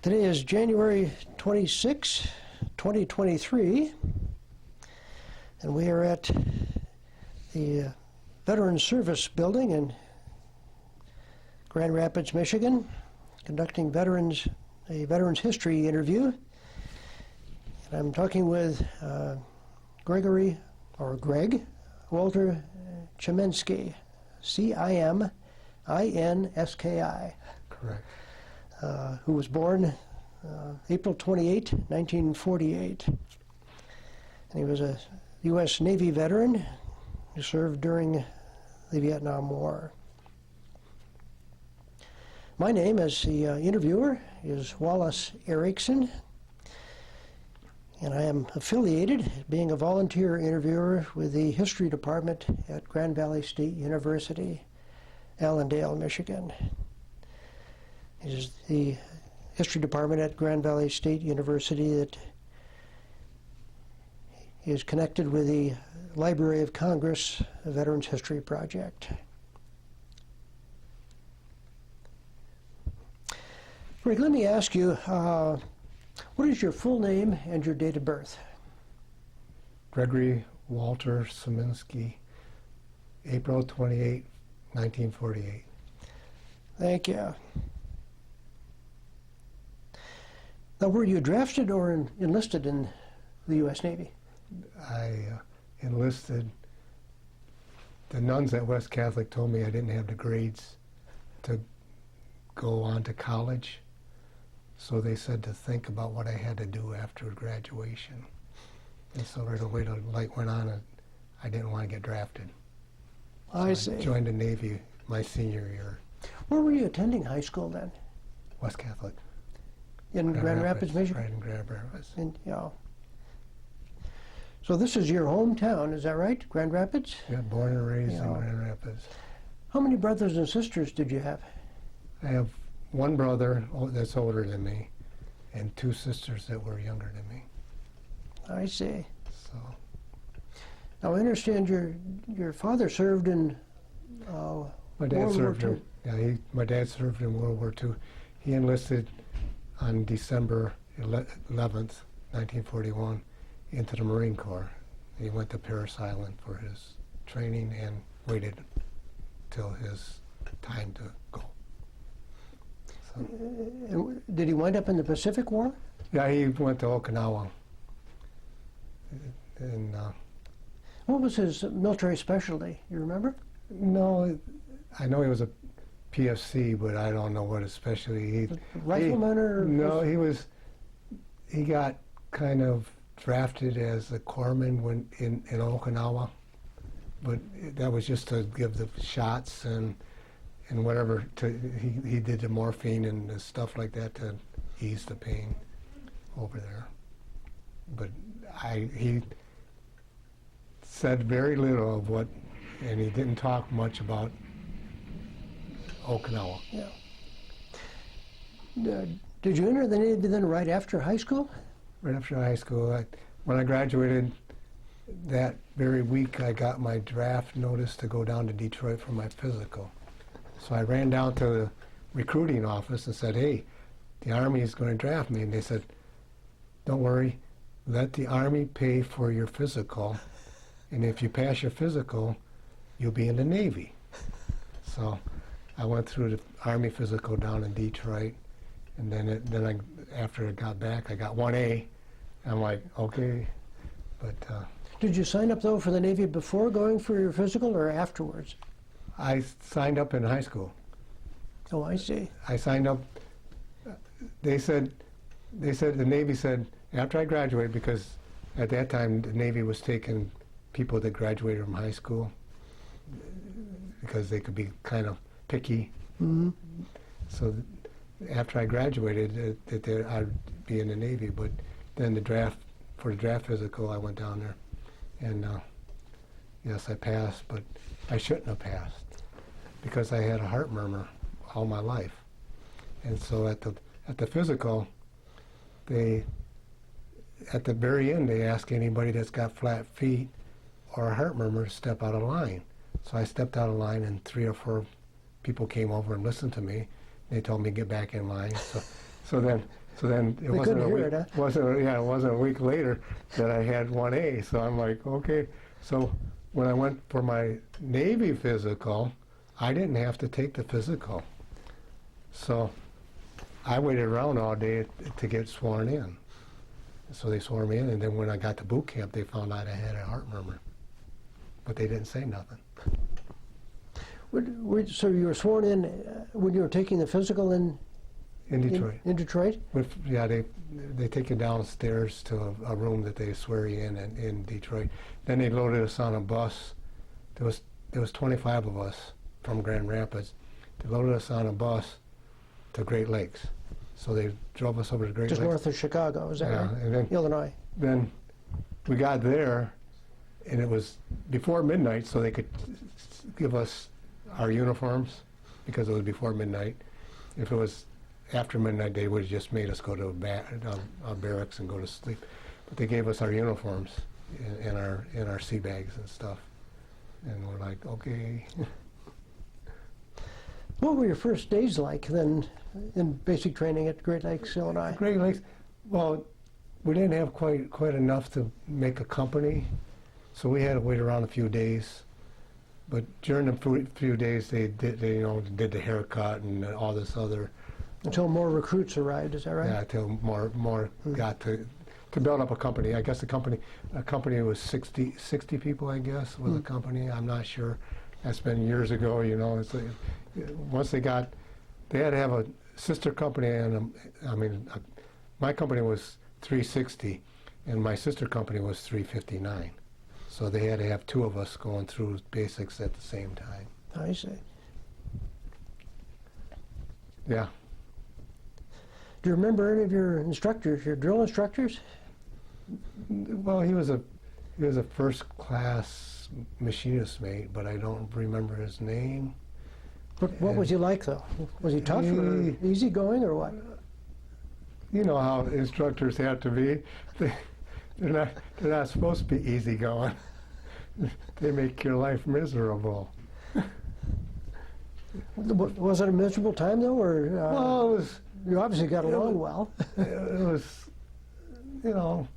Today is January 26, 2023, and we are at the Veterans Service Building in Grand Rapids, Michigan, conducting a Veterans History interview. And I'm talking with Greg Walter Ciminski, C-I-M-I-N-S-K-I. Correct. Who was born April 28, 1948. And he was a U.S. Navy veteran who served during the Vietnam War. My name as the interviewer is Wallace Erickson, and I am affiliated, being a volunteer interviewer, with the History Department at Grand Valley State University, Allendale, Michigan. It is the History Department at Grand Valley State University that is connected with the Library of Congress Veterans History Project. Rick, let me ask you, what is your full name and your date of birth? Gregory Walter Ciminski, April 28, 1948. Thank you. Now, were you drafted or enlisted in the U.S. Navy? I enlisted. The nuns at West Catholic told me I didn't have the grades to go on to college, so they said to think about what I had to do after graduation. And so right away the light went on and I didn't want to get drafted. I see. I joined the Navy my senior year. Where were you attending high school then? West Catholic. In Grand Rapids, Michigan? Right in Grand Rapids. Yeah. So this is your hometown, is that right? Grand Rapids? Yeah, born and raised in Grand Rapids. How many brothers and sisters did you have? I have one brother that's older than me and two sisters that were younger than me. I see. So. Now I understand your father served in My dad World served War in, yeah, my dad served in World War II. He enlisted on December 11th, 1941, into the Marine Corps. He went to Parris Island for his training and waited till his time to go. So. Did he wind up in the Pacific War? Yeah, he went to Okinawa. And what was his military specialty? You remember? no, I know he was a PFC, but I don't know what his specialty. Rifleman or? No, he got kind of drafted as a corpsman when in Okinawa, but that was just to give the shots and whatever. He did the morphine and the stuff like that to ease the pain over there. But he said very little of what, and he didn't talk much about Okinawa. Yeah. Did you enter the Navy then right after high school? Right after high school. When I graduated that very week, I got my draft notice to go down to Detroit for my physical. So I ran down to the recruiting office and said, hey, the Army is going to draft me. And they said, don't worry, let the Army pay for your physical, and if you pass your physical, you'll be in the Navy. So I went through the Army physical down in Detroit, and then after I got back, I got 1A. I'm like, okay, but... Did you sign up, though, for the Navy before going for your physical or afterwards? I signed up in high school. Oh, I see. I signed up. The Navy said, after I graduated, because at that time the Navy was taking people that graduated from high school because they could be kind of picky. Mm-hmm. So after I graduated, I'd be in the Navy. But then for the draft physical, I went down there, and yes, I passed, but I shouldn't have passed because I had a heart murmur all my life. And so at the physical, at the very end, they ask anybody that's got flat feet or a heart murmur to step out of line. So I stepped out of line, and 3 or 4 people came over and listened to me. They told me to get back in line. So then So then it wasn't couldn't a hear week, it, huh? it wasn't a week later that I had 1A. So I'm like, okay. So when I went for my Navy physical, I didn't have to take the physical. So I waited around all day to get sworn in. So they swore me in, and then when I got to boot camp, they found out I had a heart murmur. But they didn't say nothing. So you were sworn in when you were taking the physical in Detroit. In Detroit? Yeah, they take you downstairs to a room that they swear you in Detroit. Then they loaded us on a bus. There was 25 of us from Grand Rapids. They loaded us on a bus to Great Lakes. So they drove us over to Great Just Lakes. north of Chicago, is that Yeah, right? and then, Illinois. Then we got there, and it was before midnight, so they could give us our uniforms because it was before midnight. If it was after midnight, they would have just made us go to a barracks and go to sleep. But they gave us our uniforms in our sea bags and stuff, and we're like, okay. What were your first days like then in basic training at Great Lakes, Illinois? Great Lakes. Well, we didn't have quite enough to make a company, so we had to wait around a few days. But during the few days, they did the haircut and all this other. Until more recruits arrived, is that right? Yeah, until more got to build up a company. I guess a company was 60 people, I guess, was a company. I'm not sure. That's been years ago, you know. It's like, once they had to have a sister company, and my company was 360, and my sister company was 359. So they had to have two of us going through basics at the same time. I see. Yeah. Do you remember any of your instructors, your drill instructors? Well, he was a first class machinist mate, but I don't remember his name. What was he like, though? Was he tough or easygoing or what? You know how instructors have to be. They're not supposed to be easygoing. They make your life miserable. Was it a miserable time, though, or Well, it was. you obviously got along well? It was, you know,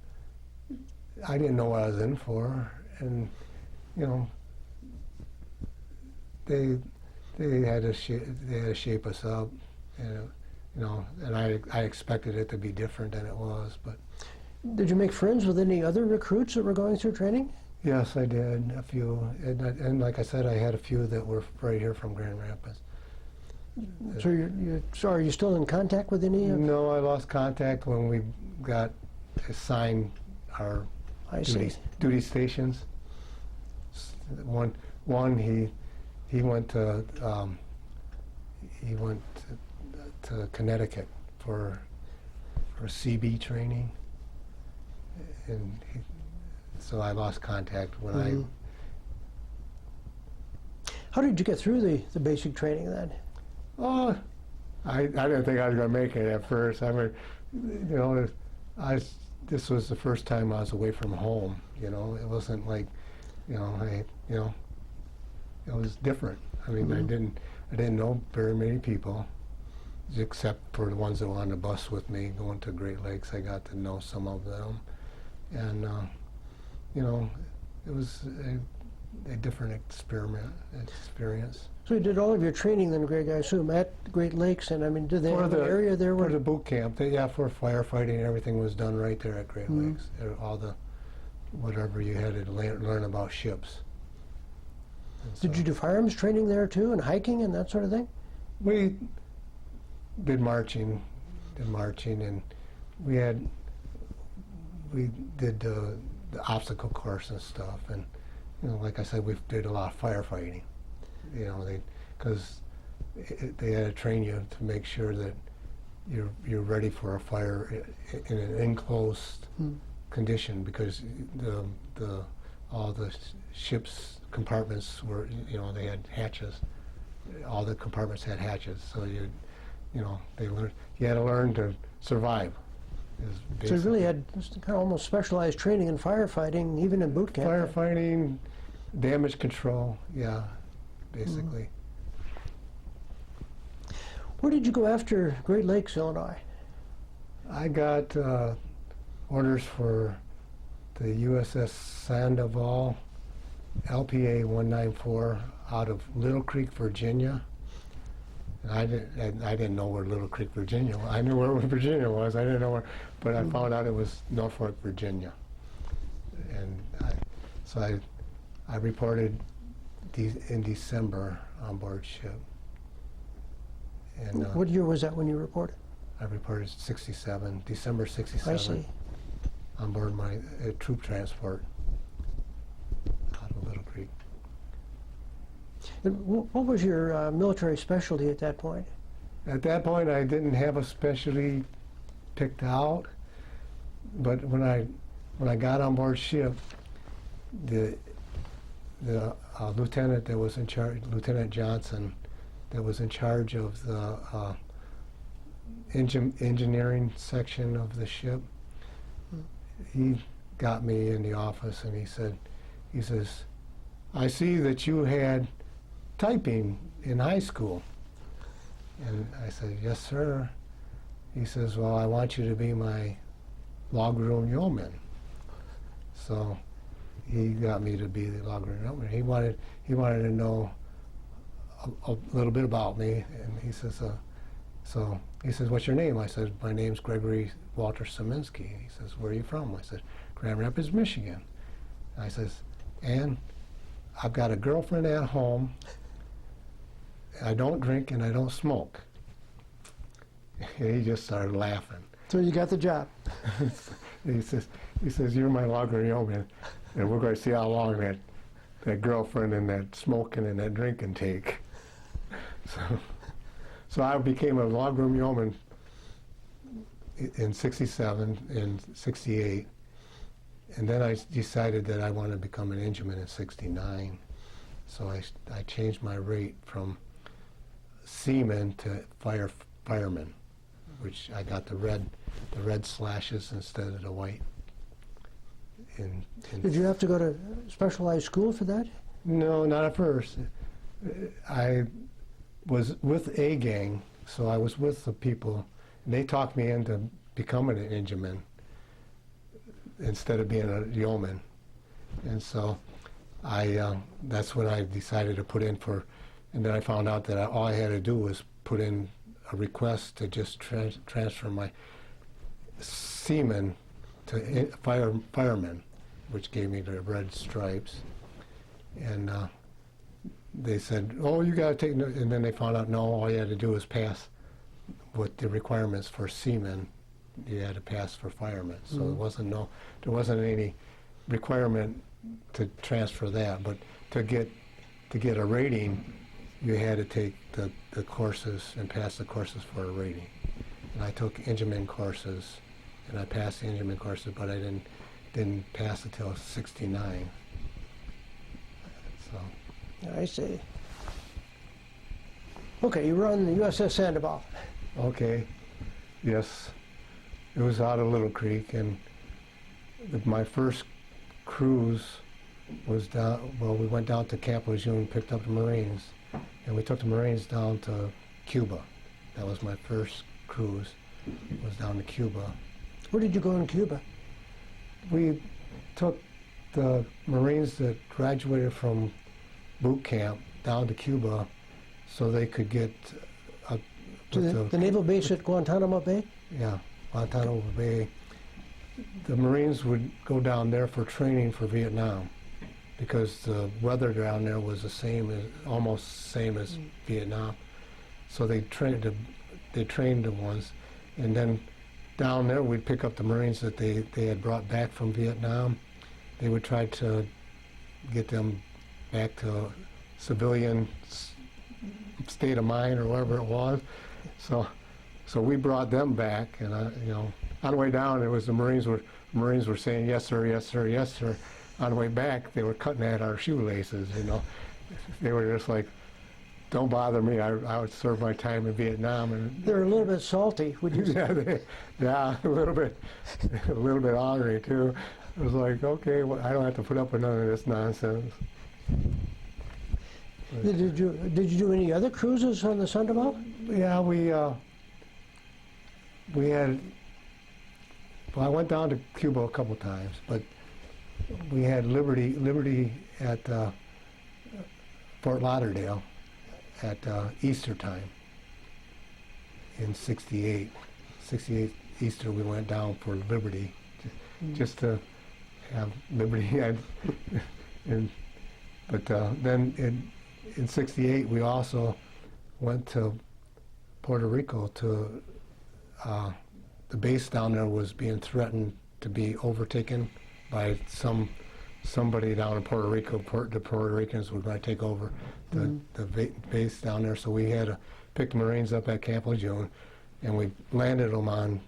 I didn't know what I was in for, and you know, they had to shape us up, and you know, and I expected it to be different than it was, but. Did you make friends with any other recruits that were going through training? Yes, I did, a few, and like I said, I had a few that were right here from Grand Rapids. So are you still in contact with any of? No, I lost contact when we got assigned our duty stations. One he went to Connecticut for CB training, and so I lost contact when How did you get through the basic training then? Oh, I didn't think I was going to make it at first. I mean, you know, this was the first time I was away from home. You know, it wasn't like, it was different. I mean, I didn't know very many people, except for the ones that were on the bus with me going to Great Lakes. I got to know some of them, and you know, it was a different experience. So you did all of your training then, Greg, I assume, at Great Lakes, and I mean, did they have an area there for where... the boot camp? For firefighting, everything was done right there at Great Lakes. All the, whatever you had to learn about ships. Did you do firearms training there too, and hiking and that sort of thing? We did marching, and we did the obstacle course and stuff, and you know, like I said, we did a lot of firefighting. You know, because they had to train you to make sure that you're ready for a fire in an enclosed condition, because all the ship's compartments were, you know, they had hatches. All the compartments had hatches, so you had to learn to survive. So you really had kind of almost specialized training in firefighting, even in boot camp. Firefighting, damage control, yeah, basically. Where did you go after Great Lakes, Illinois? I got orders for the USS Sandoval, LPA 194, out of Little Creek, Virginia. And I didn't know where Little Creek, Virginia was. I knew where Virginia was. I didn't know where, but I found out it was Norfolk, Virginia. And so I reported in December on board ship. And What year was that when you reported? I reported 67, December 67. I see. On board my troop transport out of Little Creek. And what was your military specialty at that point? At that point, I didn't have a specialty picked out, but when I got on board ship, the lieutenant that was in charge, Lieutenant Johnson, that was in charge of the engineering section of the ship, he got me in the office and he says, I see that you had typing in high school. And I said, yes, sir. He says, well, I want you to be my logroom yeoman. So he got me to be the logroom yeoman. He wanted to know a little bit about me, and he says, what's your name? I said, my name's Gregory Walter Ciminski. He says, where are you from? I said, Grand Rapids, Michigan. I says, and I've got a girlfriend at home. I don't drink and I don't smoke. And he just started laughing. So you got the job. He says, you're my logroom yeoman, and we're going to see how long that girlfriend and that smoking and that drinking take. So I became a logroom yeoman in 67 and 68, and then I decided that I wanted to become an engineman in 69. So I changed my rate from seaman to fireman, which I got the red slashes instead of the white. Did you have to go to specialized school for that? No, not at first. I was with a gang, so I was with the people, and they talked me into becoming an engineman instead of being a yeoman. And so that's when I decided to put in for, and then I found out that all I had to do was put in a request to just transfer my seaman to fireman, which gave me the red stripes. And they said, oh, you got to take, and then they found out, no, all you had to do was pass what the requirements for seamen you had to pass for firemen. So there wasn't any requirement to transfer that, but to get a rating, you had to take the courses and pass the courses for a rating. And I took engineman courses, and I passed the engineman courses, but I didn't pass until 69. So. I see. Okay, you were on the USS Sandoval. Okay, yes. It was out of Little Creek, and my first cruise was down, well, we went down to Camp LeJeune, picked up the Marines, and we took the Marines down to Cuba. That was my first cruise, was down to Cuba. Where did you go in Cuba? We took the Marines that graduated from boot camp down to Cuba so they could get to the naval base at Guantanamo Bay? Yeah, Guantanamo Bay. The Marines would go down there for training for Vietnam because the weather down there was almost same as Vietnam. So they trained the ones, and then down there we'd pick up the Marines that they had brought back from Vietnam. They would try to get them back to civilian state of mind or whatever it was. So we brought them back, and on the way down it was the Marines were saying yes sir, yes sir, yes sir. On the way back they were cutting at our shoelaces. They were just like, don't bother me. I would serve my time in Vietnam. And they're a little bit salty, would you say? Yeah, a little bit angry too. It was like, okay, well, I don't have to put up with none of this nonsense. Did you do any other cruises on the Sandoval? Yeah, we had Well, I went down to Cuba a couple times, but we had Liberty at Fort Lauderdale at Easter time in '68. '68 Easter, we went down for Liberty, just to have Liberty. But then in '68, we also went to Puerto Rico to the base down there was being threatened to be overtaken by somebody down in Puerto Rico. The Puerto Ricans were going to take over the base down there, so we had to pick the Marines up at Camp LeJeune, and we landed them on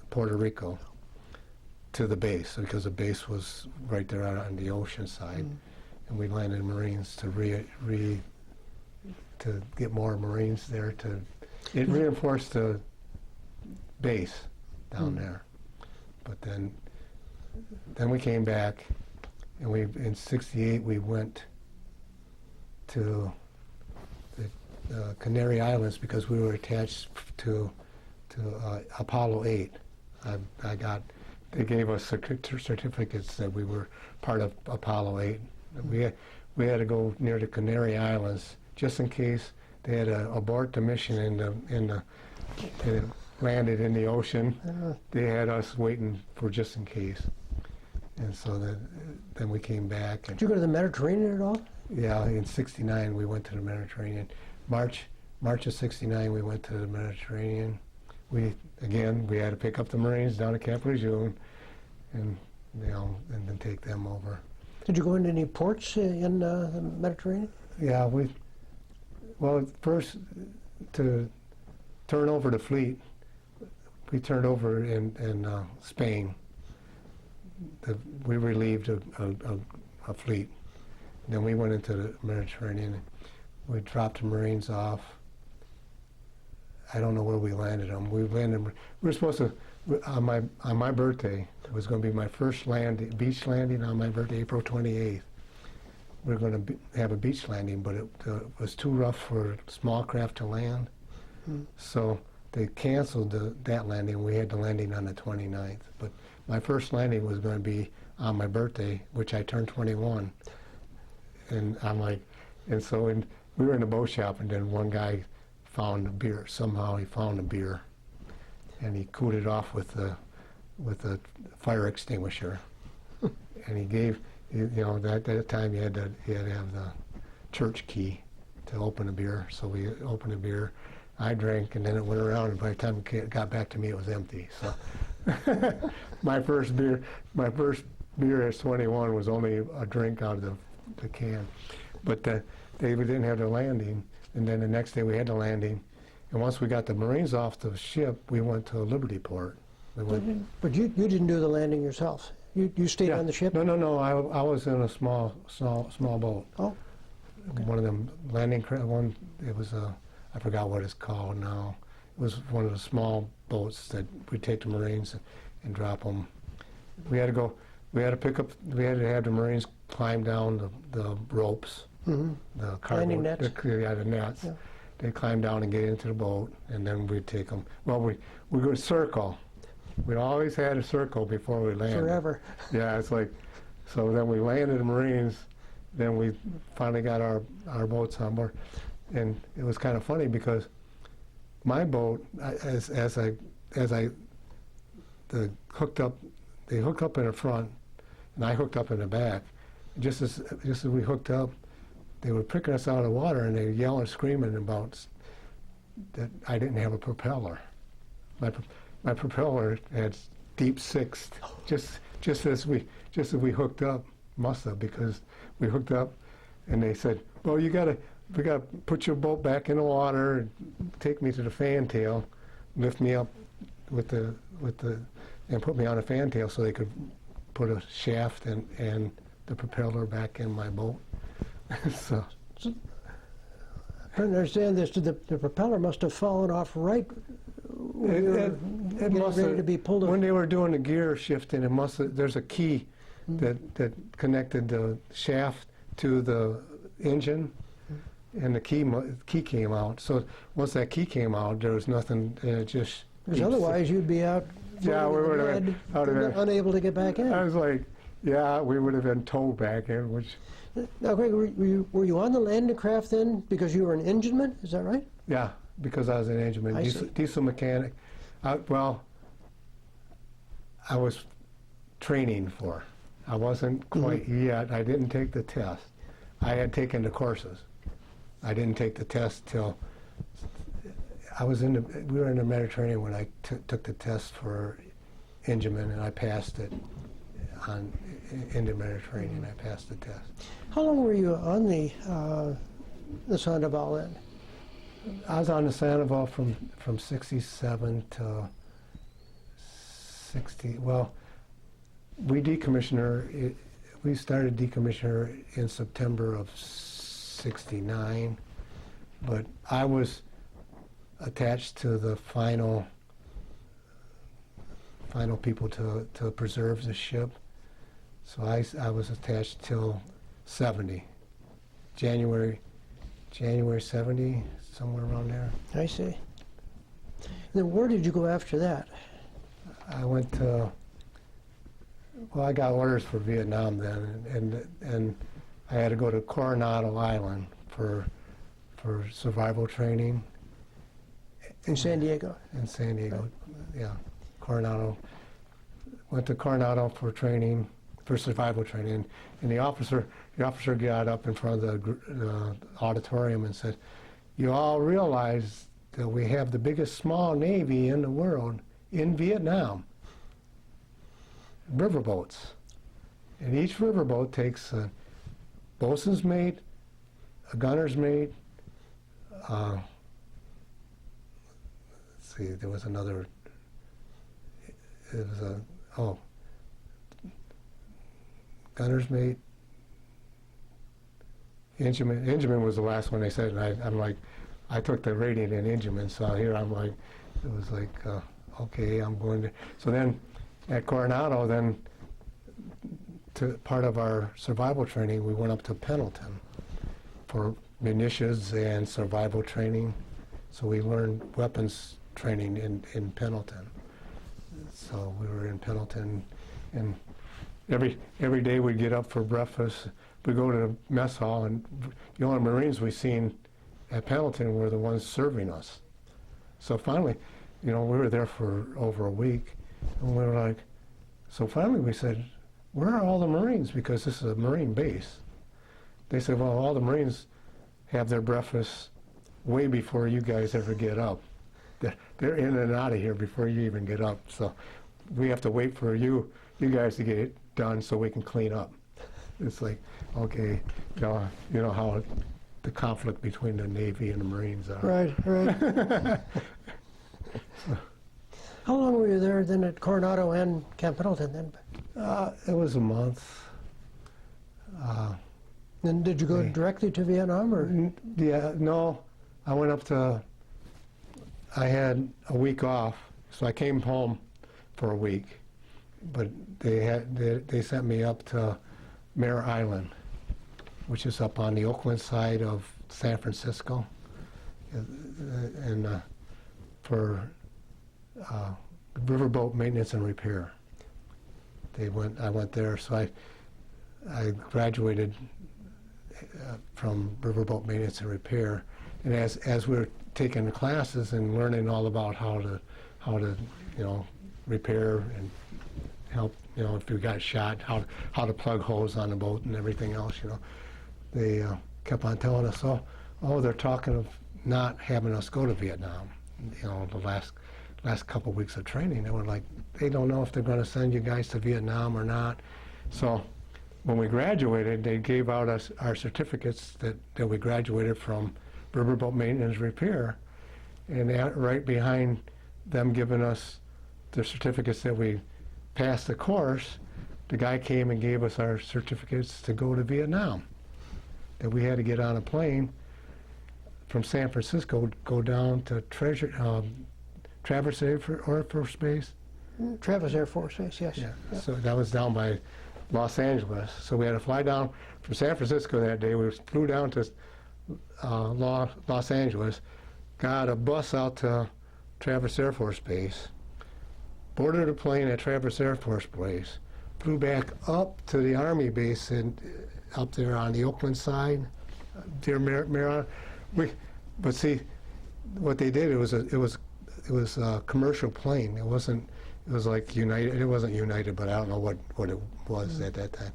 Puerto Rico to the base, because the base was right there out on the ocean side, and we landed Marines to to get more Marines there. It reinforced the base down there. But then we came back, and in '68 we went to the Canary Islands because we were attached to Apollo 8. They gave us certificates that we were part of Apollo 8. We had to go near the Canary Islands just in case they had to abort the mission and it landed in the ocean. They had us waiting for just in case. And so then we came back. Did you go to the Mediterranean at all? Yeah, in '69 we went to the Mediterranean. March of '69 we went to the Mediterranean. We had to pick up the Marines down at Camp LeJeune, and then take them over. Did you go into any ports in the Mediterranean? Yeah, first to turn over the fleet, we turned over in Spain. We relieved a fleet. Then we went into the Mediterranean. We dropped the Marines off. I don't know where we landed them. We were supposed to, on my birthday, it was going to be my first beach landing on my birthday, April 28th. We were going to have a beach landing, but it was too rough for small craft to land. So they canceled that landing. We had the landing on the 29th. But my first landing was going to be on my birthday, which I turned 21. And we were in the boat shop, and then one guy found a beer. Somehow he found a beer, and he cooled it off with a fire extinguisher. And he gave, at that time you had to have the church key to open a beer. So we opened a beer. I drank, and then it went around, and by the time it got back to me, it was empty. So my first beer at 21 was only a drink out of the can. But we didn't have the landing, and then the next day we had the landing. And once we got the Marines off the ship, we went to Liberty Port. But you didn't do the landing yourself. You stayed on the ship? No. I was in a small boat. Oh. Okay. One of them landing one. It was I forgot what it's called now. It was one of the small boats that we take the Marines and drop them. We had to have the Marines climb down the ropes, the cargo, landing nets. The nets. Yeah. They climb down and get into the boat, and then we'd take them. Well, we go circle. We always had a circle before we landed. Forever. Yeah, it's like, so then we landed the Marines, then we finally got our boats on board. And it was kind of funny because my boat, they hooked up in the front, and I hooked up in the back. Just as we hooked up, they were picking us out of the water, and they were yelling, screaming about that I didn't have a propeller. My propeller had deep sixth, just as we hooked up, must have, because we hooked up, and they said, well, we got to put your boat back in the water and take me to the fantail, lift me up and put me on a fantail so they could put a shaft and the propeller back in my boat. So I don't understand this. The propeller must have fallen off right when you were ready to be pulled up. When they were doing the gear shifting, there's a key that connected the shaft to the engine, and the key came out. So once that key came out, there was nothing. It just because otherwise you'd be out Yeah, we would have been, unable to get back in. I was like, yeah, we would have been towed back in, which, Now, Greg, were you on the landing craft then because you were an engineman? Is that right? yeah, because I was an engineman, I see. diesel mechanic. Well, I was training for. I wasn't quite yet. I didn't take the test. I had taken the courses. I didn't take the test till we were in the Mediterranean when I took the test for engineman, and I passed it in the Mediterranean. I passed the test. How long were you on the Sandoval then? I was on the Sandoval from 67 to 60. Well, we decommissioned her. We started decommissioning her in September of 69, but I was attached to the final people to preserve the ship. So I was attached till 70, January 70, somewhere around there. I see. And then where did you go after that? I went to, well, I got orders for Vietnam then, and I had to go to Coronado Island for survival training. In San Diego? In San Diego, yeah. Coronado. Went to Coronado for training, for survival training, and the officer got up in front of the auditorium and said, "You all realize that we have the biggest small navy in the world in Vietnam, riverboats. And each riverboat takes a bosun's mate, a gunner's mate, let's see, there was another, it was gunner's mate, engineman was the last one they said, and I'm like, I took the rating in engineman, so here I'm like, it was like, okay, I'm going to, so then at Coronado, then to part of our survival training, we went up to Pendleton for munitions and survival training. So we learned weapons training in Pendleton. So we were in Pendleton, and every day we'd get up for breakfast. We go to the mess hall, and the only Marines we seen at Pendleton were the ones serving us. So finally, we were there for over a week, and we were like, so finally we said, where are all the Marines? Because this is a Marine base. They said, well, all the Marines have their breakfast way before you guys ever get up. They're in and out of here before you even get up. So we have to wait for you guys to get it done so we can clean up. It's like, okay, you know how the conflict between the Navy and the Marines are. Right. How long were you there then at Coronado and Camp Pendleton then? It was a month. Then did you go directly to Vietnam, or? Yeah, no. I went up to, I had a week off, so I came home for a week, but they sent me up to Mare Island, which is up on the Oakland side of San Francisco, and for riverboat maintenance and repair. I went there, so I graduated from riverboat maintenance and repair, and as we were taking the classes and learning all about how to repair and help, if we got shot, how to plug holes on the boat and everything else, they kept on telling us, they're talking of not having us go to Vietnam. The last couple of weeks of training, they were like, they don't know if they're going to send you guys to Vietnam or not. So when we graduated, they gave out us our certificates that we graduated from riverboat maintenance repair, and right behind them giving us the certificates that we passed the course, the guy came and gave us our certificates to go to Vietnam, that we had to get on a plane from San Francisco, go down to Traverse Air Force Base. Travis Air Force Base, yes. Yeah. Yep. So that was down by Los Angeles. So we had to fly down from San Francisco that day. We flew down to Los Angeles, got a bus out to Traverse Air Force Base, boarded a plane at Traverse Air Force Base, flew back up to the Army base up there on the Oakland side, near Mare Island. But see, what they did, it was a commercial plane. It wasn't. It was like United. It wasn't United, but I don't know what it was at that time.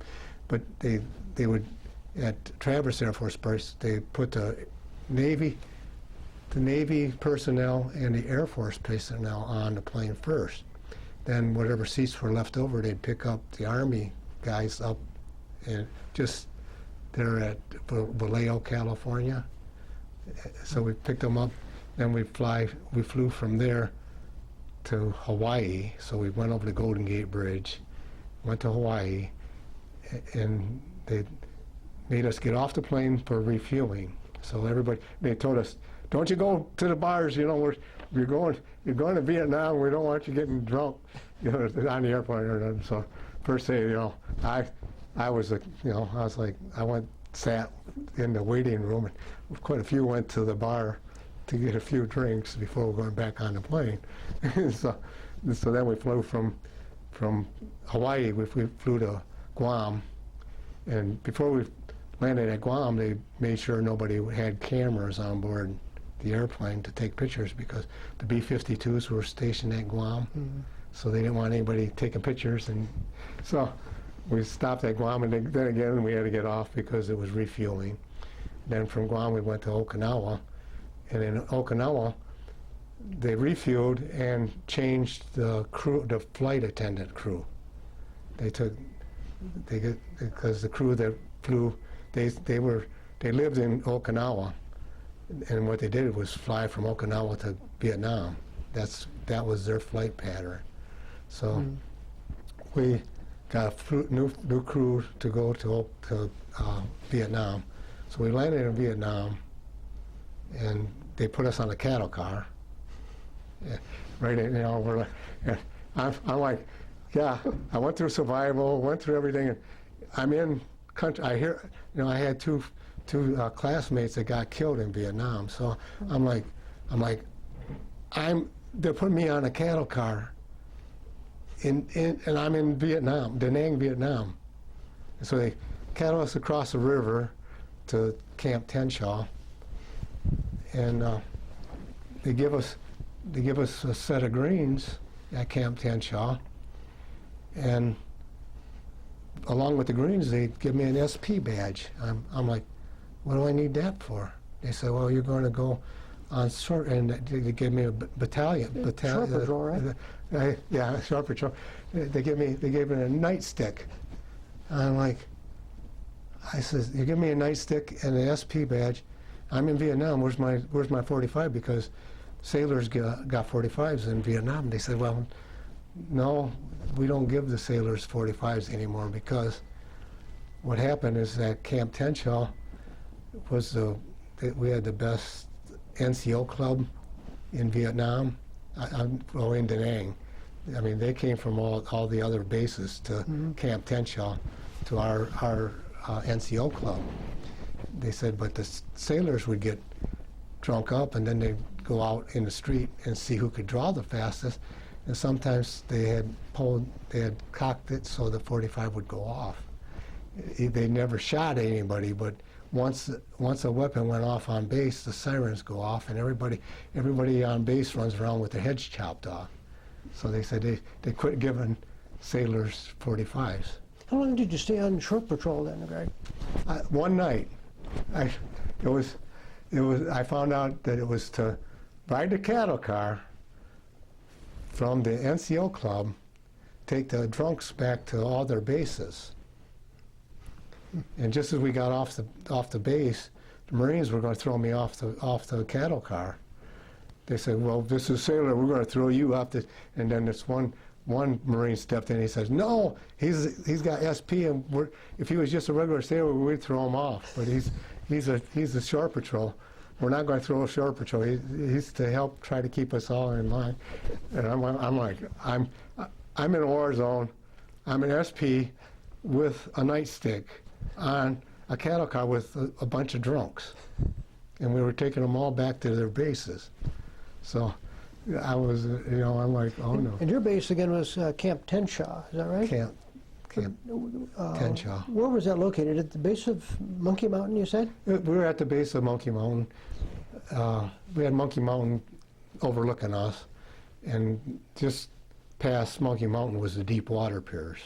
But they would at Traverse Air Force Base, they put the Navy personnel and the Air Force personnel on the plane first. Then whatever seats were left over, they'd pick up the Army guys up, and just there at Vallejo, California. So we picked them up, then we flew from there to Hawaii. So we went over the Golden Gate Bridge, went to Hawaii, and they made us get off the plane for refueling. So they told us, don't you go to the bars, you know, you're going to Vietnam, we don't want you getting drunk, you know, on the airplane. So first day, you know, I was like, sat in the waiting room, and quite a few went to the bar to get a few drinks before going back on the plane. so then we flew from Hawaii, we flew to Guam, and before we landed at Guam, they made sure nobody had cameras on board the airplane to take pictures, because the B-52s were stationed at Guam, so they didn't want anybody taking pictures. And so we stopped at Guam, and then again we had to get off because it was refueling. Then from Guam we went to Okinawa, and in Okinawa they refueled and changed the crew, the flight attendant crew. Because the crew that flew, they lived in Okinawa, and what they did was fly from Okinawa to Vietnam. That was their flight pattern. So we got a new crew to go to Vietnam. So we landed in Vietnam, and they put us on a cattle car. Right, you know, we're like, I'm like, yeah, I went through survival, went through everything, and I'm in country. I hear, you know, I had two classmates that got killed in Vietnam. So I'm like, they're putting me on a cattle car, and I'm in Vietnam, Da Nang, Vietnam. And so they cattle us across the river to Camp Tenshaw, and they give us a set of greens at Camp Tenshaw, and along with the greens, they give me an SP badge. I'm like, what do I need that for? They said, well, you're going to go on short, and they give me a battalion. Short patrol, right? Yeah, short patrol. They gave me a nightstick. I'm like, I said, you give me a nightstick and an SP badge. I'm in Vietnam. Where's my 45? Because sailors got 45s in Vietnam. They said, well, no, we don't give the sailors 45s anymore, because what happened is that Camp Tenshaw we had the best NCO club in Vietnam, in Da Nang. I mean, they came from all the other bases to Camp Tenshaw, to our NCO club. They said, but the sailors would get drunk up, and then they'd go out in the street and see who could draw the fastest. And sometimes they had cocked it so the 45 would go off. They never shot anybody, but once a weapon went off on base, the sirens go off, and everybody on base runs around with their heads chopped off. So they said they quit giving sailors 45s. How long did you stay on short patrol then, Greg? One night. I found out that it was to ride the cattle car from the NCO club, take the drunks back to all their bases. And just as we got off the base, the Marines were going to throw me off the cattle car. They said, well, this is sailor, we're going to throw you off this. And then this one Marine stepped in, he says, no, he's got SP, and if he was just a regular sailor, we'd throw him off. But he's a shore patrol. We're not going to throw a shore patrol. He's to help try to keep us all in line. And I'm like, I'm in a war zone. I'm an SP with a nightstick on a cattle car with a bunch of drunks, and we were taking them all back to their bases. So I was, I'm like, oh no. And your base again was Camp Tenshaw, is that right? Camp Tenshaw. Where was that located? At the base of Monkey Mountain, you said? We were at the base of Monkey Mountain. We had Monkey Mountain overlooking us, and just past Monkey Mountain was the deep water piers.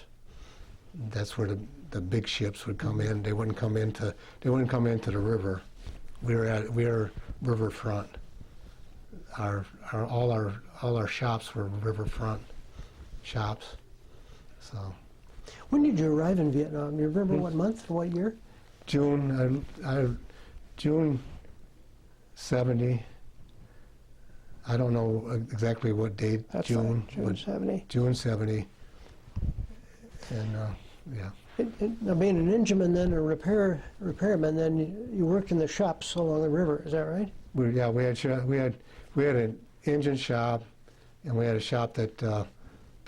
That's where the big ships would come in. They wouldn't come into the river. We were riverfront. All our shops were riverfront shops. So. When did you arrive in Vietnam? Do you remember what month, what year? June 70. I don't know exactly what date. That's June. fine. June 70. June 70. And yeah. Now, being an engineman then, a repairman, then you worked in the shops along the river. Is that right? We had an engine shop, and we had a shop that the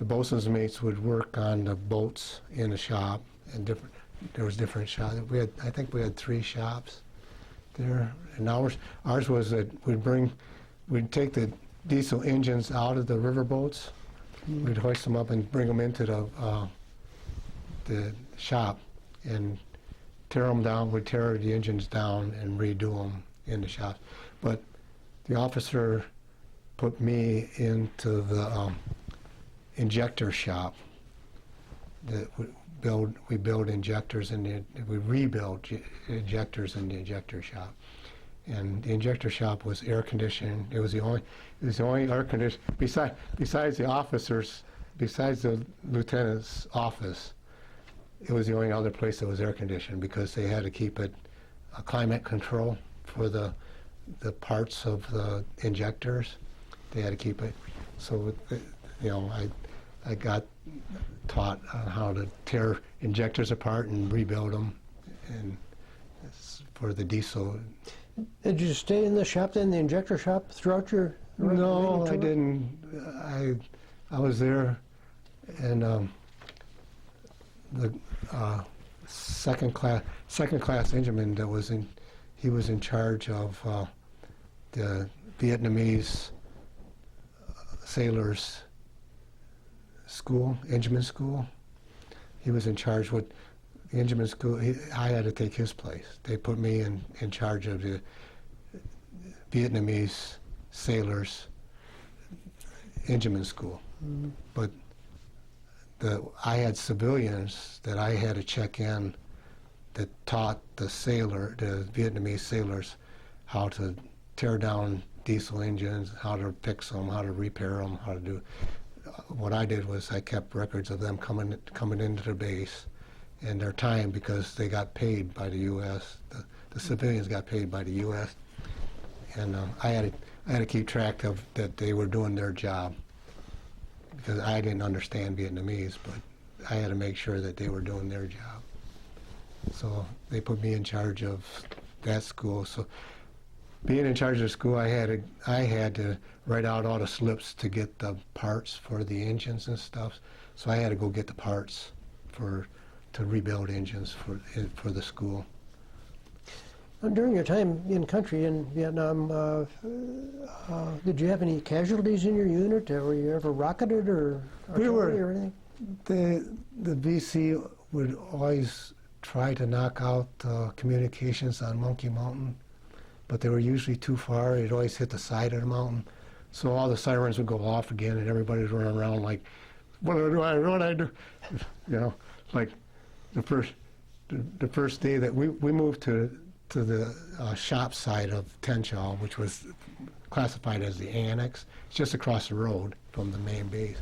bosun's mates would work on the boats in the shop, and there was different shops. I think we had 3 shops there, and ours was that we'd take the diesel engines out of the riverboats, we'd hoist them up and bring them into the shop and tear them down. We'd tear the engines down and redo them in the shop. But the officer put me into the injector shop. We build injectors we rebuild injectors in the injector shop. And the injector shop was air conditioned. It was the only air conditioned besides the officers, besides the lieutenant's office. It was the only other place that was air conditioned because they had to keep it climate control for the parts of the injectors. They had to keep it. So, I got taught on how to tear injectors apart and rebuild them, and for the diesel. Did you stay in the shop then, the injector shop, throughout your? No, I didn't. I was there, and the second class engineman that was in, he was in charge of the Vietnamese sailors school, engineman school. He was in charge with the engineman school. I had to take his place. They put me in charge of the Vietnamese sailors engineman school. Mm-hmm. But I had civilians that I had to check in that taught the Vietnamese sailors how to tear down diesel engines, how to fix them, how to repair them, how to do. What I did was I kept records of them coming into their base and their time because they got paid by the U.S. The civilians got paid by the U.S. And I had to keep track of that they were doing their job, because I didn't understand Vietnamese, but I had to make sure that they were doing their job. So they put me in charge of that school. So being in charge of the school, I had to write out all the slips to get the parts for the engines and stuff. So I had to go get the parts to rebuild engines for the school. During your time in country in Vietnam, did you have any casualties in your unit? Were you ever rocketed or anything? The VC would always try to knock out communications on Monkey Mountain, but they were usually too far. It always hit the side of the mountain. So all the sirens would go off again, and everybody's running around like, what do I do? Like the first day that we moved to the shop side of Tenshaw, which was classified as the annex. It's just across the road from the main base.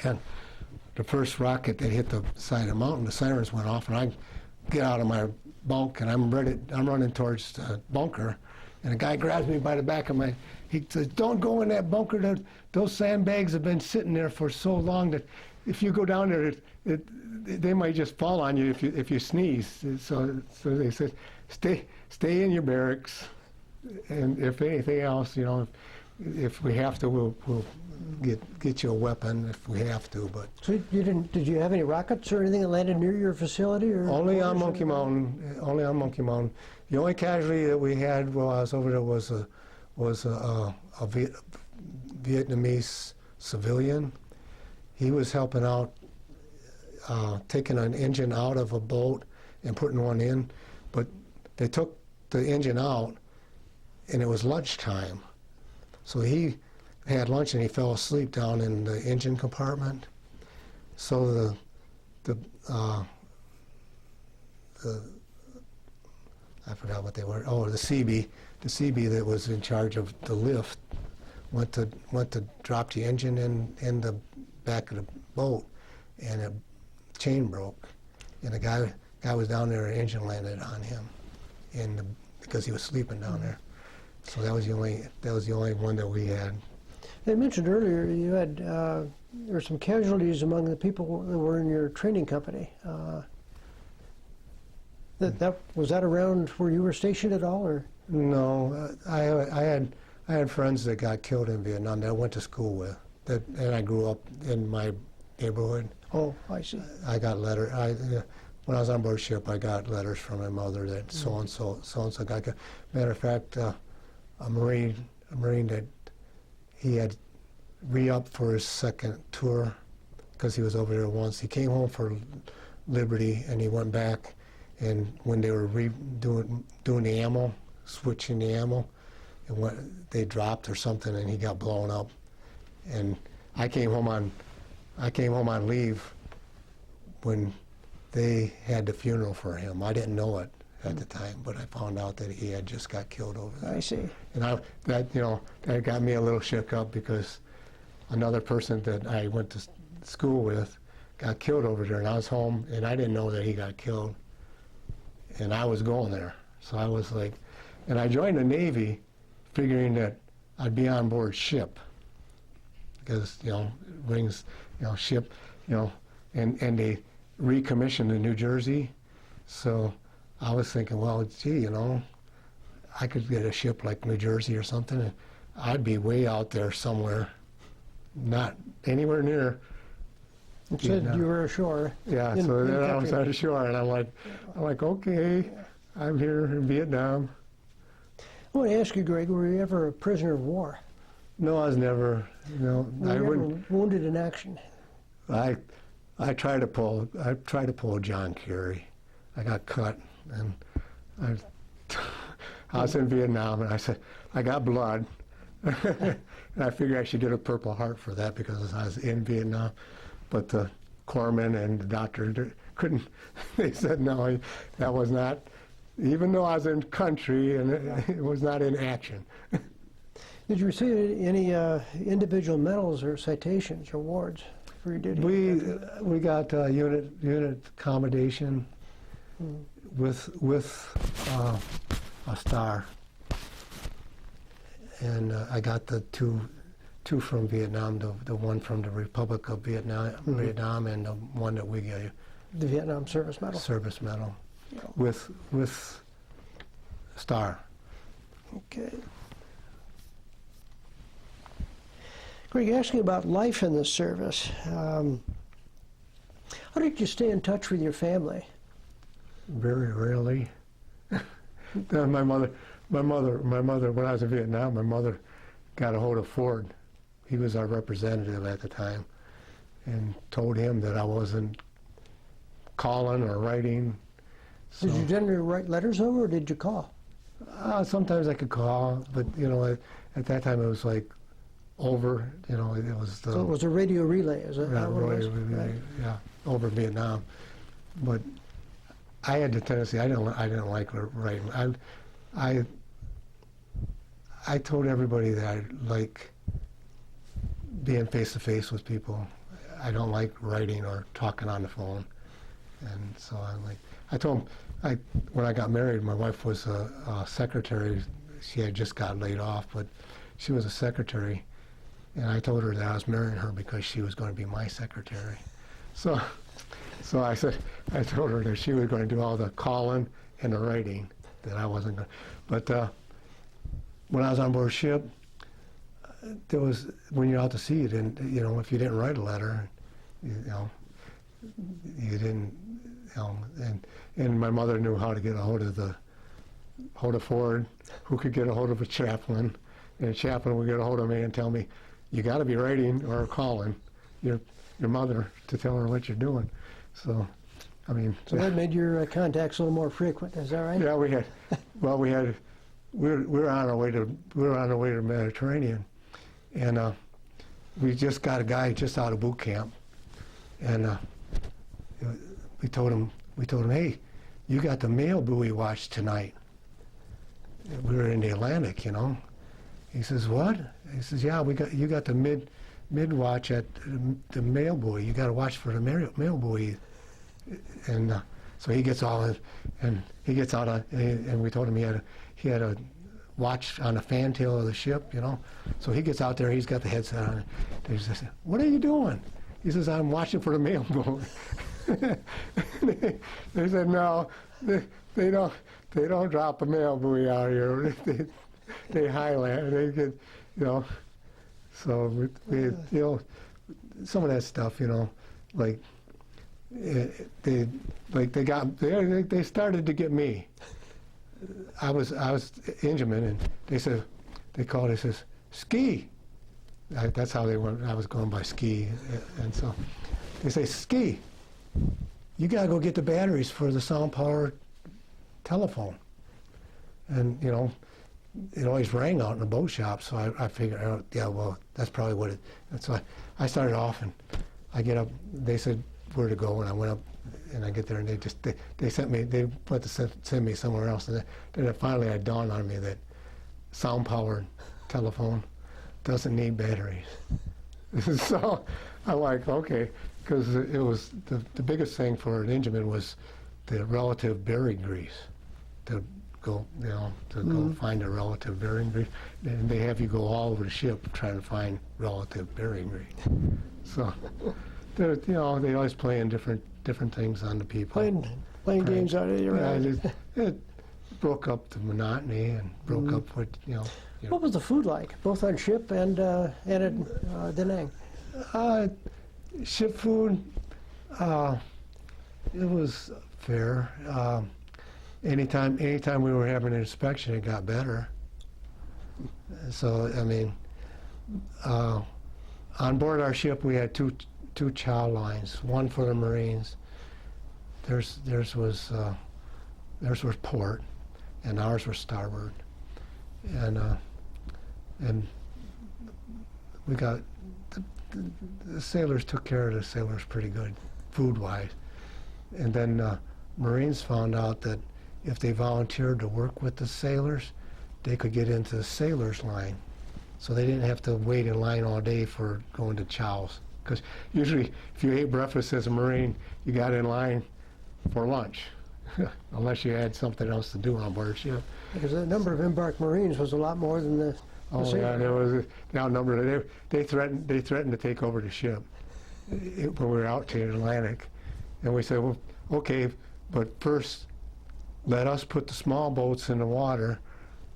And the first rocket that hit the side of the mountain, the sirens went off, and I get out of my bunk, and I'm running towards the bunker, and a guy grabs me by the back of he says, "Don't go in that bunker. Those sandbags have been sitting there for so long that if you go down there, they might just fall on you if you sneeze." So they said, stay in your barracks, and if anything else, if we have to, we'll get you a weapon if we have to. But so did you have any rockets or anything that landed near your facility? Or only on Monkey Mountain. Only on Monkey Mountain. The only casualty that we had while I was over there was a Vietnamese civilian. He was helping out, taking an engine out of a boat and putting one in, but they took the engine out and it was lunchtime. So he had lunch and he fell asleep down in the engine compartment. So the I forgot what they were. Oh, the CB that was in charge of the lift went to drop the engine in the back of the boat, and a chain broke, and the guy was down there, and the engine landed on him, because he was sleeping down there. So that was the only one that we had. They mentioned earlier you had there were some casualties among the people that were in your training company. Was that around where you were stationed at all, or? No, I had friends that got killed in Vietnam that I went to school with, and I grew up in my neighborhood. Oh, I see. I got letters. When I was on board ship, I got letters from my mother that so and so got killed. Matter of fact, a Marine that he had re-upped for his second tour because he was over there once. He came home for Liberty and he went back, and when they were doing the ammo, switching the ammo, and they dropped or something, and he got blown up. And I came home on leave when they had the funeral for him. I didn't know it at the time, but I found out that he had just got killed over there. I see. And that got me a little shook up, because another person that I went to school with got killed over there, and I was home, and I didn't know that he got killed, and I was going there. So I was like, and I joined the Navy figuring that I'd be on board ship, because, rings, ship, and they recommissioned in New Jersey. So I was thinking, well, gee, I could get a ship like New Jersey or something, and I'd be way out there somewhere, not anywhere near. You said you were ashore. Yeah, so then I was on the shore, and I'm like, okay, I'm here in Vietnam. I want to ask you, Greg, were you ever a prisoner of war? No, I was never. Were you ever wounded in action? I tried to pull a John Kerry. I got cut, and I was in Vietnam, and I said, I got blood. And I figured I should get a Purple Heart for that, because I was in Vietnam. But the corpsman and the doctor couldn't. They said, no, that was not, even though I was in country, and it was not in action. Did you receive any individual medals or citations or awards for your duty? We got unit accommodation with a star, and I got the two from Vietnam, the one from the Republic of Vietnam, and the one that we gave. The Vietnam Service Medal. Service Medal, with star. Okay. Greg, asking about life in the service. How did you stay in touch with your family? Very rarely. My mother. When I was in Vietnam, my mother got a hold of Ford. He was our representative at the time, and told him that I wasn't calling or writing. So, did you generally write letters over, or did you call? Sometimes I could call, but at that time it was like over. It was the. So it was a radio relay, is that how it was? Right. Yeah, over Vietnam. But I had the tendency. I didn't like writing. I told everybody that I like being face to face with people. I don't like writing or talking on the phone, and so I told him. When I got married, my wife was a secretary. She had just got laid off, but she was a secretary, and I told her that I was marrying her because she was going to be my secretary. So I told her that she was going to do all the calling and the writing, that I wasn't going. But when I was on board ship, there was, when you're out to sea, if you didn't write a letter, you didn't, and my mother knew how to get a hold of Ford, who could get a hold of a chaplain, and the chaplain would get a hold of me and tell me, you got to be writing or calling your mother to tell her what you're doing. So, I mean. So that made your contacts a little more frequent, is that right? Yeah, we were on our way to the Mediterranean, and we just got a guy just out of boot camp, and we told him, hey, you got the mail buoy watch tonight. We were in the Atlantic, you know. He says, what? He says, yeah, you got the mid watch at the mail buoy. You got to watch for the mail buoy. And so he gets all in, and he gets out and we told him he had a watch on the fantail of the ship, you know. So he gets out there, he's got the headset on. They says, what are you doing? He says, I'm watching for the mail buoy. They said, no, they don't drop a mail buoy out here. They highland, they get, you know. So we you know, some of that stuff, you know, like they started to get me. I was engineman, and they says ski. That's how they went. I was going by ski, and so they say, ski, you gotta go get the batteries for the sound power telephone. And you know, it always rang out in the boat shop, so I figured out, yeah, well, that's probably what it. And so I started off, and I get up. They said where to go, and I went up, and I get there, and they sent me. They went to send me somewhere else, and then finally it dawned on me that sound powered telephone doesn't need batteries. So I'm like, okay, because it was the biggest thing for an engineman was the relative bearing grease, to go, you know, to go find a relative bearing grease, and they have you go all over the ship trying to find relative bearing grease. So, you know, they always playing different things on the people. Playing games out of your eyes. It broke up the monotony and broke up what, you know. What was the food like, both on ship and at Da Nang? Ship food, it was fair. Anytime we were having an inspection, it got better. So, I mean, on board our ship, we had two chow lines, one for the Marines. Theirs was port, and ours was starboard. And we got the sailors took care of the sailors pretty good, food-wise. And then Marines found out that if they volunteered to work with the sailors, they could get into the sailors' line. So they didn't have to wait in line all day for going to chows. Because usually, if you ate breakfast as a Marine, you got in line for lunch, unless you had something else to do on board ship. Because the number of embarked Marines was a lot more than the Oh yeah, there was a outnumbered. They threatened to take over the ship when we were out to the Atlantic, and we said, well, okay, but first, let us put the small boats in the water,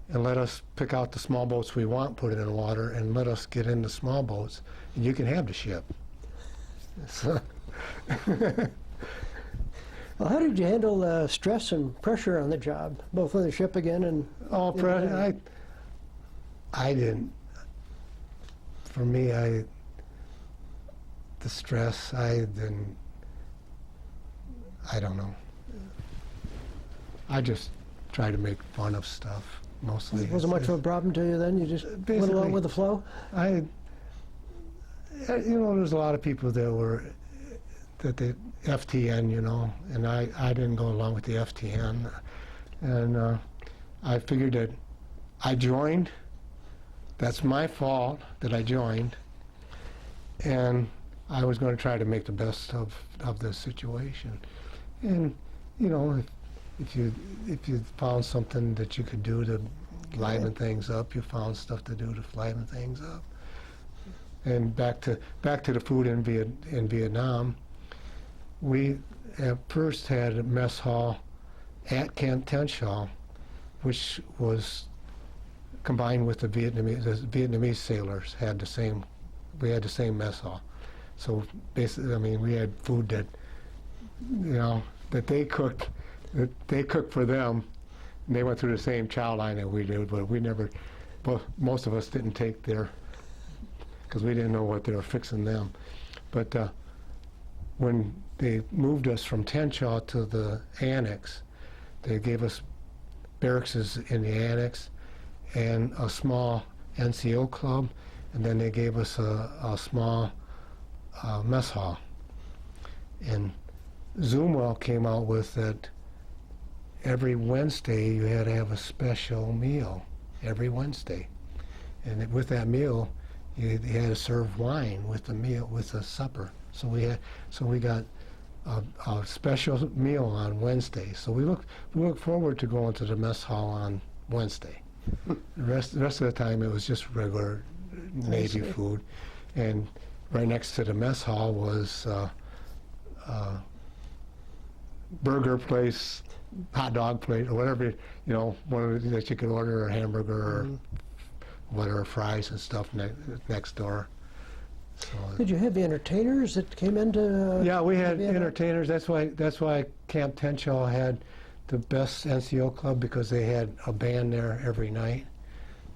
and let us pick out the small boats we want put in the water, and let us get in the small boats, and you can have the ship. So well, how did you handle stress and pressure on the job, both on the ship again and? Oh, I didn't. For me, the stress, I don't know. I just try to make fun of stuff, mostly. Wasn't much of a problem to you then? You just went along with the flow? You know, there's a lot of people that the FTN, you know, and I didn't go along with the FTN. And I figured that I joined. That's my fault that I joined, and I was going to try to make the best of the situation. And you know, if you found something that you could do to liven things up, you found stuff to do to liven things up. And back to the food in Vietnam, we at first had a mess hall at Camp Tenshaw, which was combined with the Vietnamese sailors had the same mess hall. So basically, I mean, we had food that, you know, that they cooked for them, and they went through the same chow line that we did, but Well, most of us didn't take there because we didn't know what they were fixing them. But when they moved us from Tenshaw to the annex, they gave us barracks in the annex and a small NCO club, and then they gave us a small mess hall. And Zumwalt came out with that every Wednesday you had to have a special meal, every Wednesday. And with that meal, you had to serve wine with the meal, with the supper. So we got a special meal on Wednesday. So we look forward to going to the mess hall on Wednesday. The rest of the time it was just regular Navy food. And right next to the mess hall was burger place, hot dog place, or whatever, one that you could order, a hamburger or whatever, fries and stuff next door. So, did you have entertainers that came into? Yeah, we had entertainers. That's why Camp Tenshaw had the best NCO club, because they had a band there every night.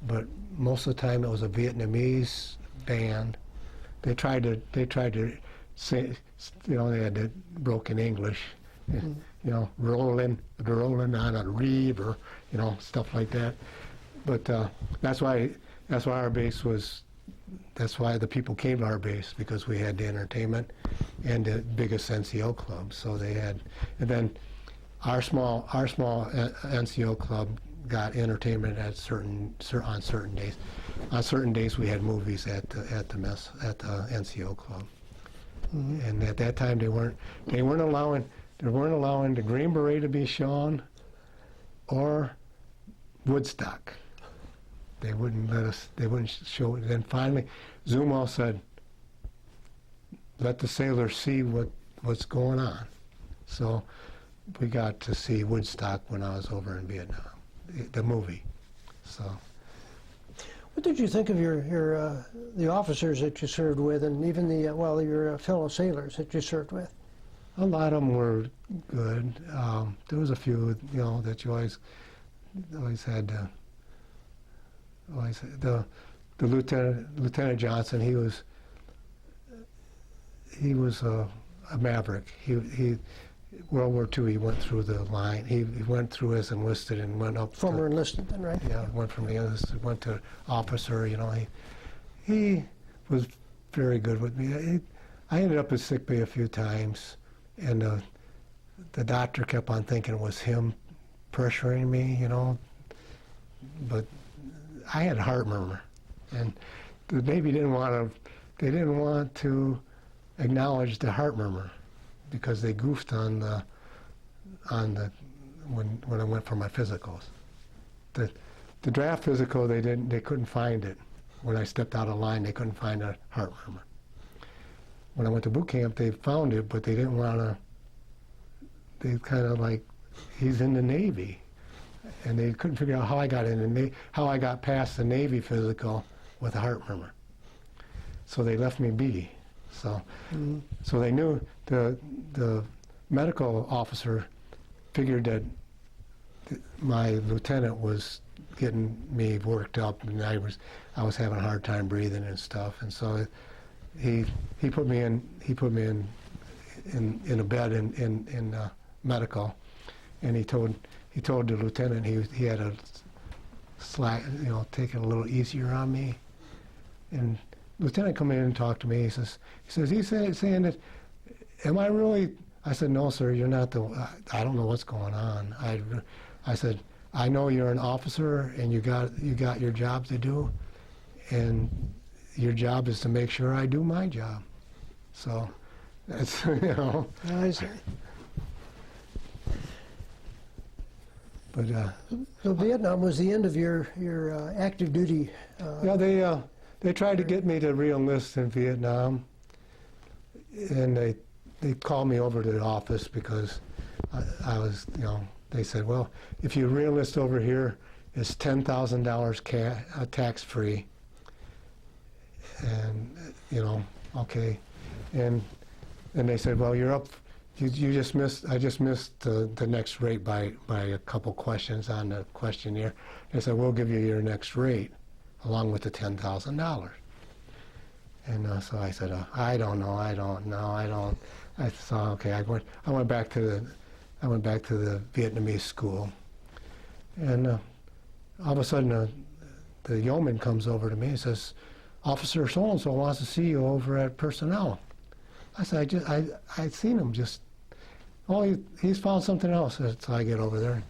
But most of the time it was a Vietnamese band. They tried to sing, they had that broken English, rolling on a river, stuff like that. But that's why our base was. That's why the people came to our base, because we had the entertainment and the biggest NCO club. So they had, and then our small NCO club got entertainment on certain days. On certain days we had movies at the NCO club. Mm-hmm. And at that time they weren't allowing the Green Beret to be shown or Woodstock. They wouldn't let us, they wouldn't show it. Then finally, Zumwalt said, let the sailors see what's going on. So we got to see Woodstock when I was over in Vietnam, the movie. So. What did you think of the officers that you served with, and even your fellow sailors that you served with? A lot of them were good. There was a few, that you always had to. The Lieutenant Johnson, he was a maverick. He World War II, he went through the line. He went through as enlisted and went up. Former enlisted, then, right? Yeah, went from the enlisted, went to officer. He was very good with me. I ended up in sick bay a few times, and the doctor kept on thinking it was him pressuring me, but I had a heart murmur, and the Navy didn't want to acknowledge the heart murmur, because they goofed on the when I went for my physicals. The draft physical, they couldn't find it. When I stepped out of line, they couldn't find a heart murmur. When I went to boot camp, they found it, but they didn't want to. They kind of like, he's in the Navy. And they couldn't figure out how I got past the Navy physical with a heart murmur. So they left me be. So they knew, the medical officer figured that my lieutenant was getting me worked up, and I was having a hard time breathing and stuff. And so he put me in a bed in medical, and he told the lieutenant he had a slack, take it a little easier on me. And the lieutenant come in and talk to me. He says he's saying that, am I really? I said, no, sir, you're not I don't know what's going on. I said, I know you're an officer and you got your job to do, and your job is to make sure I do my job. So that's I see. But so Vietnam was the end of your active duty. Yeah, they tried to get me to re-enlist in Vietnam, and they called me over to the office because I was, they said, well, if you re-enlist over here, it's $10,000 tax-free, and okay, and they said, well, you're up. You just missed. I just missed the next rate by a couple questions on the questionnaire. They said, we'll give you your next rate. along with the $10,000. And so I said, I don't know. I thought, okay. I went back to the Vietnamese school, and all of a sudden the yeoman comes over to me and says, "Officer so-and-so wants to see you over at personnel." I said, I'd seen him just, he's found something else. So I get over there.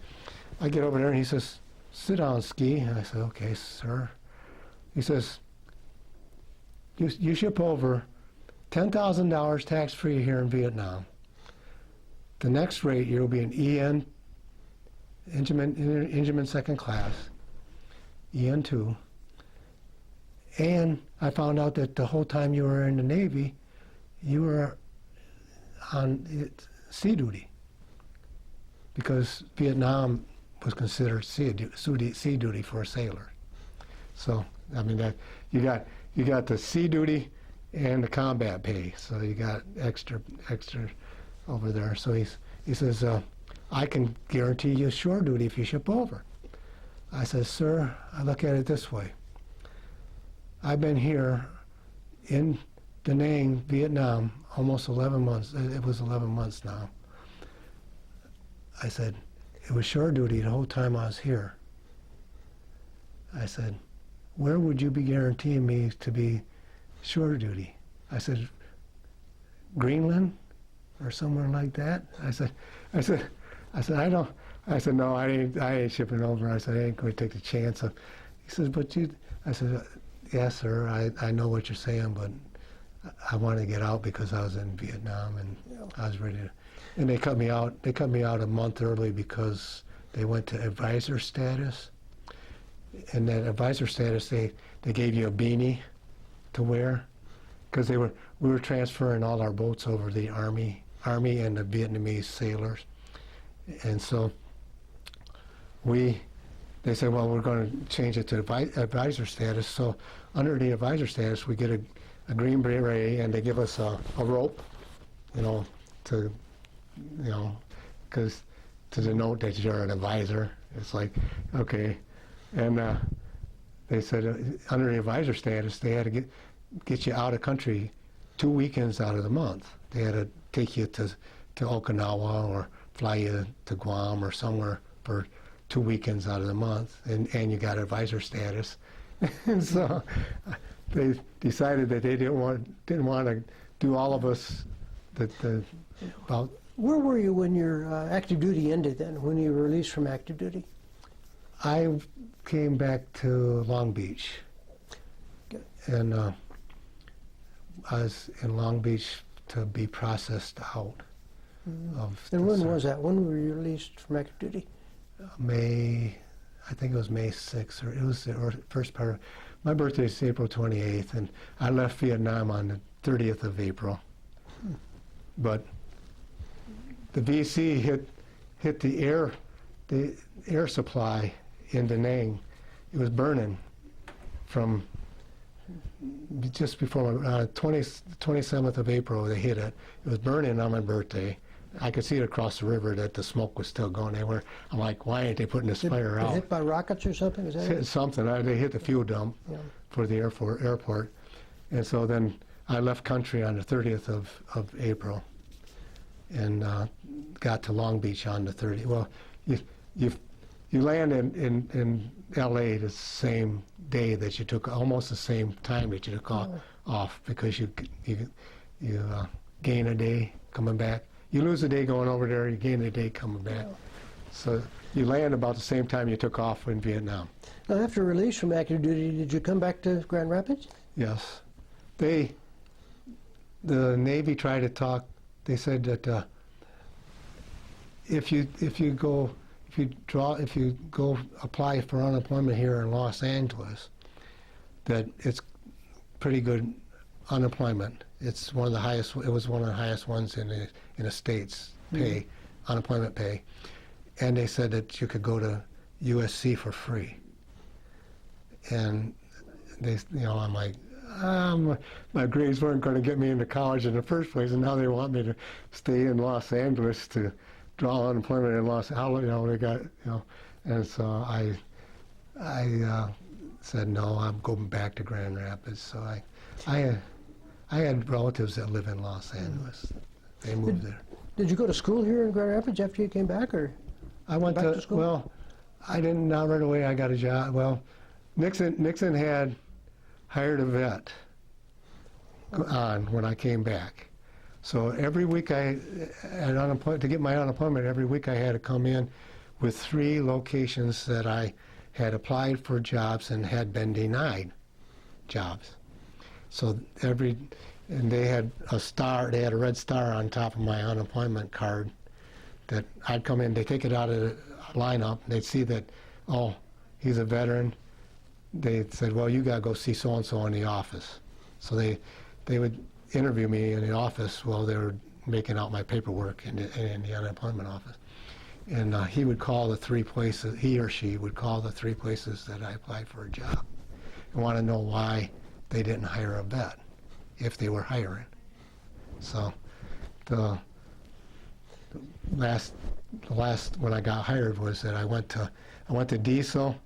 And he says, "Sit down, Ski." And I said, "Okay, sir." He says, you ship over $10,000 tax-free here in Vietnam. The next rate, you'll be an EN, engineman second class, EN2. And I found out that the whole time you were in the Navy, you were on sea duty, because Vietnam was considered sea duty for a sailor. So, I mean, that you got the sea duty and the combat pay, so you got extra over there. So he says, "I can guarantee you shore duty if you ship over." I said, "Sir, I look at it this way. I've been here in Da Nang, Vietnam, almost 11 months. It was 11 months now." I said, "It was shore duty the whole time I was here." I said, "Where would you be guaranteeing me to be shore duty?" I said, "Greenland or somewhere like that?" I said, "I don't." I said, "No, I ain't shipping over." I said, "I ain't going to take the chance of." He says, "But you," I said, "Yes, sir, I know what you're saying, but I want to get out because I was in Vietnam and I was ready to." And they cut me out. They cut me out a month early because they went to advisor status. And that advisor status, they gave you a beanie to wear, because we were transferring all our boats over to the Army and the Vietnamese sailors. And so they said, "Well, we're going to change it to advisor status." So under the advisor status, we get a green beret, and they give us a rope, because to denote that you're an advisor. It's like, okay. And they said under the advisor status, they had to get you out of country 2 weekends out of the month. They had to take you to Okinawa or fly you to Guam or somewhere for 2 weekends out of the month, and you got advisor status. And so they decided that they didn't want to do all of us about. Where were you when your active duty ended then, when you were released from active duty? I came back to Long Beach. Good. And I was in Long Beach to be processed out of. And when was that? When were you released from active duty? I think it was May 6th, or it was the first part. My birthday is April 28th, and I left Vietnam on the 30th of April. But the VC hit the air supply in Da Nang. It was burning from just before 27th of April. They hit it. It was burning on my birthday. I could see it across the river that the smoke was still going. I'm like, why ain't they putting this fire out? Hit by rockets or something? Is that it? Something. They hit the fuel dump for the airport. And so then I left country on the 30th of April and got to Long Beach on the 30th. Well, you land in L.A. the same day that you took, almost the same time that you took off, because you gain a day coming back. You lose a day going over there, you gain a day coming back. So you land about the same time you took off in Vietnam. Now, after release from active duty, did you come back to Grand Rapids? Yes. The Navy tried to talk. They said that if you go apply for unemployment here in Los Angeles, that it's pretty good unemployment. It's one of the highest. It was one of the highest ones in the states pay, unemployment pay, and they said that you could go to USC for free. And I'm like, my grades weren't going to get me into college in the first place, and now they want me to stay in Los Angeles to draw unemployment in Los Angeles. They got, and so I said, no, I'm going back to Grand Rapids. So I had relatives that live in Los Angeles. They moved there. Did you go to school here in Grand Rapids after you came back, or? I went back to school? Well, I didn't, not right away. I got a job. Well, Nixon had hired a vet on when I came back. So every week to get my unemployment, every week I had to come in with 3 locations that I had applied for jobs and had been denied jobs. So and they had a star, they had a red star on top of my unemployment card that I'd come in, they take it out of the lineup, and they'd see that, oh, he's a veteran. They said, well, you gotta go see so-and-so in the office. So they would interview me in the office while they were making out my paperwork in the unemployment office. And he would call the 3 places, he or she would call the 3 places that I applied for a job and want to know why they didn't hire a vet, if they were hiring. So the last when I got hired was that I went to Diesel,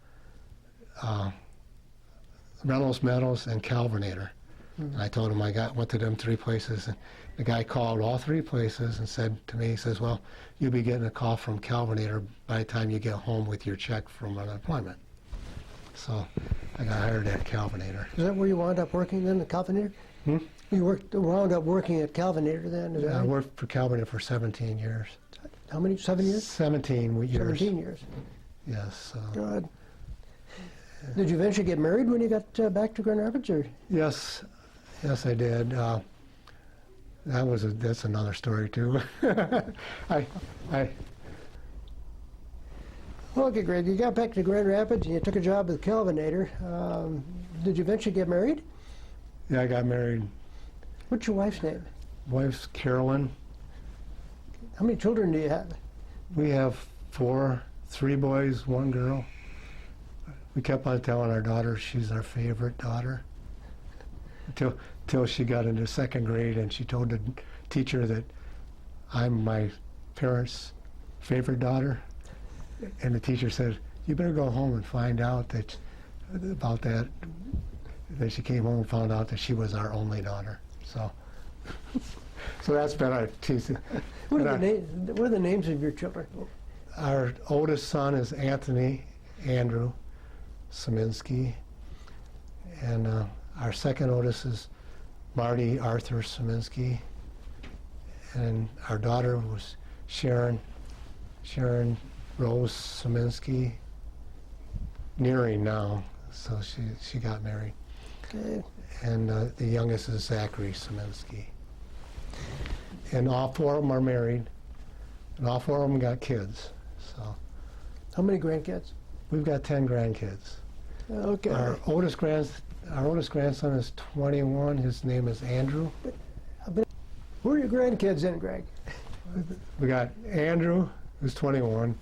Reynolds Metals, and Kelvinator. And I told him went to them 3 places, and the guy called all 3 places and said to me, he says, well, you'll be getting a call from Kelvinator by the time you get home with your check from unemployment. So I got hired at Kelvinator. Is that where you wound up working then, at Kelvinator? You wound up working at Kelvinator then, is that I right? worked for Kelvinator for 17 years. How many, 7 years? 17 years. 17 years. Yes. Good. Did you eventually get married when you got back to Grand Rapids, or? Yes, I did. That's another story too. Okay, Greg, you got back to Grand Rapids and you took a job with Kelvinator. Did you eventually get married? Yeah, I got married. What's your wife's name? Wife's Carolyn. How many children do you have? We have 4, 3 boys, 1 girl. We kept on telling our daughter she's our favorite daughter until she got into 2nd grade and she told the teacher that I'm my parents' favorite daughter. And the teacher said, you better go home and find out about that. Then she came home and found out that she was our only daughter. So that's been our teasing. What are the names of your children? Our oldest son is Andrew Ciminski, and our 2nd oldest is Marty Arthur Ciminski, and our daughter was Sharon Rose Ciminski, nearing now, so she got married. Okay. And the youngest is Zachary Ciminski. And all 4 of them are married, and all 4 of them got kids. So How many grandkids? we've got 10 grandkids. Okay. Our oldest grandson is 21. His name is Andrew. Who are your grandkids then, Greg? We got Andrew, who's 21.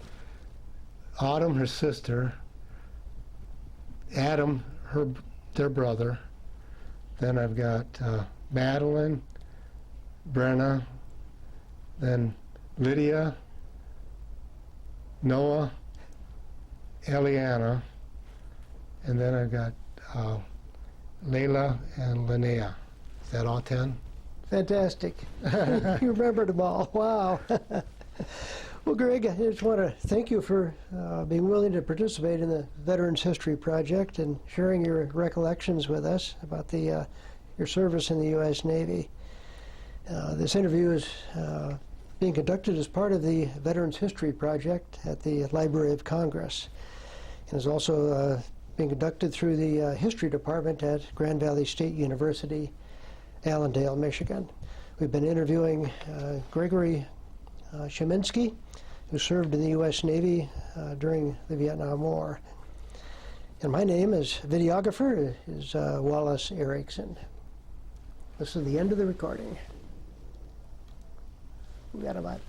Autumn, her sister. Adam, their brother. Then I've got Madeline, Brenna, then Lydia, Noah, Eliana, and then I've got Layla and Linnea. Is that all 10? Fantastic. You remembered them all. Wow. Well, Greg, I just want to thank you for being willing to participate in the Veterans History Project and sharing your recollections with us about your service in the U.S. Navy. This interview is being conducted as part of the Veterans History Project at the Library of Congress, and is also being conducted through the History Department at Grand Valley State University, Allendale, Michigan. We've been interviewing Gregory Ciminski, who served in the U.S. Navy during the Vietnam War. And my name as videographer is Wallace Erickson. This is the end of the recording. We got about